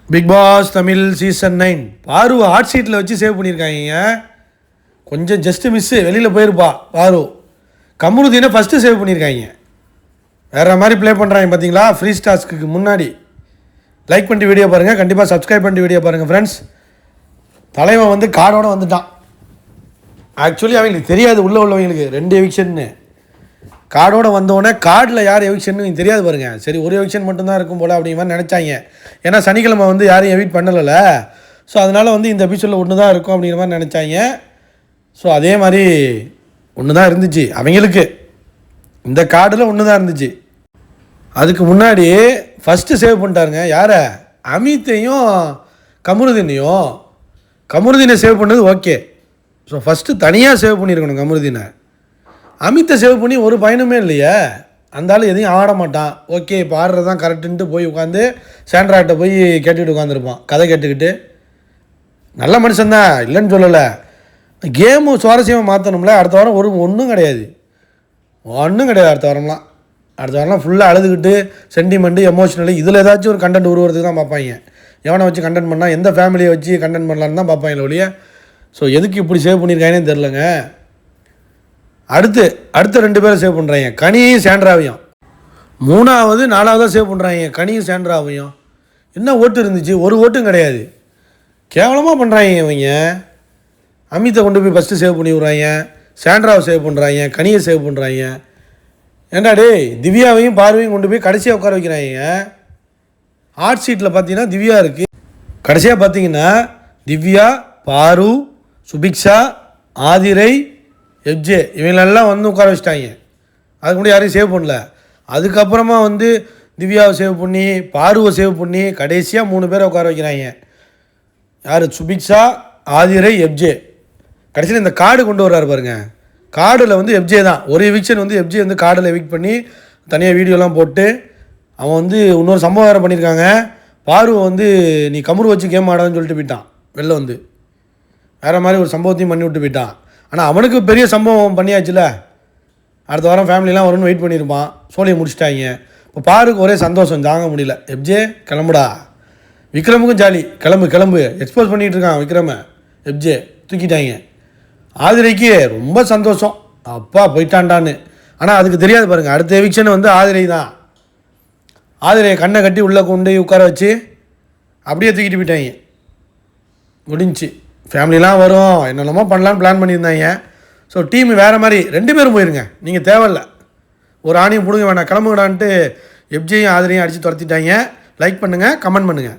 Big pass Tamil season 9 பாரு hot சீட்டில் வச்சு சேவ் பண்ணியிருக்காங்க. கொஞ்சம் ஜஸ்ட்டு மிஸ்ஸு, வெளியில் போயிருப்பா பாரு. கமருதீனை ஃபஸ்ட்டு சேவ் பண்ணியிருக்காங்க. வேறு மாதிரி ப்ளே பண்ணுறாங்க பார்த்தீங்களா ஃப்ரீ டாஸ்க்கு முன்னாடி. லைக் பண்ணிட்டு வீடியோ பாருங்கள், கண்டிப்பாக சப்ஸ்கிரைப் பண்ணிட்டு வீடியோ பாருங்கள் ஃப்ரெண்ட்ஸ். தலைவன் வந்து கார்டோடு வந்துட்டான். ஆக்சுவலி அவங்களுக்கு தெரியாது உள்ளவங்களுக்கு 2 எவிக்ஷன்னு. கார்டோடு வந்தோடனே கார்டில் யார் எவிக்ஷன்னு தெரியாது பாருங்கள். சரி, ஒரு எவிக்ஷன் மட்டும்தான் இருக்கும் போல் அப்படிங்கிற மாதிரி நினச்சாங்க. ஏன்னா சனிக்கிழமை வந்து யாரையும் எவிட் பண்ணலை. ஸோ அதனால் வந்து இந்த எபிசோடில் ஒன்று தான் இருக்கும் அப்படிங்கிற மாதிரி நினச்சாங்க. ஸோ அதே மாதிரி ஒன்று தான் இருந்துச்சு அவங்களுக்கு. இந்த கார்டில் ஒன்று தான் இருந்துச்சு. அதுக்கு முன்னாடி ஃபஸ்ட்டு சேவ் பண்ணிட்டாருங்க. யாரை? அமித்தையும் கமருதீனையும். கமருதீனை சேவ் பண்ணது ஓகே. ஸோ ஃபஸ்ட்டு தனியாக சேவ் பண்ணியிருக்கணும் கமருதீனை. அமித்தை சேவ் பண்ணி ஒரு பயனுமே இல்லையே. அந்த ஆள் எதையும் ஆட மாட்டான். ஓகே, இப்போ ஆடுறது தான் கரெக்டுன்ட்டு போய் உட்காந்து சாண்ட்ராட்ட போய் கேட்டுக்கிட்டு உட்காந்துருப்பான், கதை கேட்டுக்கிட்டு. நல்ல மனுஷன்தான், இல்லைன்னு சொல்லலை. கேமு சுவாரஸ்யமாக மாற்றணும்ல. அடுத்த வாரம் ஒன்றும் கிடையாது. அடுத்த வாரம்லாம் ஃபுல்லாக அழுதுகிட்டு சென்டிமெண்ட்டு எமோஷ்னலு இதில் ஏதாச்சும் ஒரு கண்டென்ட் உருவறதுக்கு தான் பார்ப்பாங்க. எவனை வச்சு கண்டென்ட் பண்ணால், எந்த ஃபேமிலியை வச்சு கண்டென்ட் பண்ணலான்னு தான் பார்ப்பாங்க ஒழிய. ஸோ எதுக்கு இப்படி சேவ் பண்ணியிருக்காங்கன்னு தெரிலங்க. அடுத்த 2 பேரை சேவ் பண்ணுறாங்க, கனியும் சாண்ட்ராவையும். 3வது 4வதாக சேவ் பண்ணுறாங்க கனியும் சாண்ட்ராவையும். என்ன ஓட்டு இருந்துச்சு? ஒரு ஓட்டும் கிடையாது. கேவலமாக பண்ணுறாங்க இவங்க. அமித்தை கொண்டு போய் ஃபஸ்ட்டு சேவ் பண்ணி விட்றாங்க, சாண்ட்ராவை சேவ் பண்ணுறாங்க, கனியை சேவ் பண்ணுறாங்க. ஏண்டா டே, திவ்யாவையும் பார்வையும் கொண்டு போய் கடைசியாக உட்கார வைக்கிறாங்க. ஹாட் சீட்டில் பார்த்தீங்கன்னா திவ்யா இருக்குது. கடைசியாக பார்த்தீங்கன்னா திவ்யா, பாரு, சுபிக்ஷா, ஆதிரை, எஃப்ஜே இவங்களெல்லாம் வந்து உட்கார வச்சிட்டாங்க. அதுக்கு முன்னாடி யாரையும் சேவ் பண்ணல. அதுக்கப்புறமா வந்து திவ்யாவை சேவ் பண்ணி, பாருவை சேவ் பண்ணி, கடைசியாக 3 பேரை உட்கார வைக்கிறாங்க. யார்? சுபிக்ஷா, ஆதிரை, எஃப்ஜே. கடைசியில் இந்த கார்டு கொண்டு வர்றாரு பாருங்க. கார்டில் வந்து எஃப்ஜே தான். ஒரு எவிக்ஷன் வந்து எஃப்ஜே வந்து கார்டில் எவிக்ட் பண்ணி தனியாக வீடியோலாம் போட்டு அவன் வந்து இன்னொரு சம்பவம் வேறு பண்ணியிருக்காங்க. பாருவை வந்து நீ கமுரு வச்சு கேம் ஆடாதுன்னு சொல்லிட்டு போயிட்டான். வெளில வந்து வேறு மாதிரி ஒரு சம்பவத்தையும் பண்ணி விட்டு போயிட்டான். ஆனால் அவனுக்கு பெரிய சம்பவம் பண்ணியாச்சுல. அடுத்த வாரம் ஃபேமிலிலாம் வரும்னு வெயிட் பண்ணியிருப்பான். சோழியை முடிச்சிட்டாங்க. இப்போ பாருக்கு ஒரே சந்தோஷம் தாங்க முடியல. எஃப்ஜே கிளம்புடா. விக்ரமுக்கும் ஜாலி, கிளம்பு எக்ஸ்போஸ் பண்ணிகிட்டு இருக்கான் விக்ரமை. எஃப்ஜே தூக்கிட்டாங்க. ஆதிரைக்கு ரொம்ப சந்தோஷம், அப்பா போயிட்டான்டான்னு. ஆனால் அதுக்கு தெரியாது பாருங்கள், அடுத்த எவிக்ஷன் வந்து ஆதிரை தான். ஆதிரையை கண்ணை கட்டி உள்ளே கொண்டு உட்கார வச்சு அப்படியே தூக்கிட்டு போயிட்டாங்க. முடிஞ்சு. ஃபேமிலிலாம் வரும், என்னென்னமோ பண்ணலான்னு பிளான் பண்ணியிருந்தாங்க. ஸோ டீம் வேறு மாதிரி. 2 பேரும் போயிருங்க, நீங்கள் தேவையில்ல. ஒரு ஆணியும் பிடுங்க வேணாம், கிளம்புங்கடான்ட்டு எஃப்ஜேயும் ஆதிரையும் அடித்து துரத்திட்டாங்க. லைக் பண்ணுங்கள், கமெண்ட் பண்ணுங்கள்.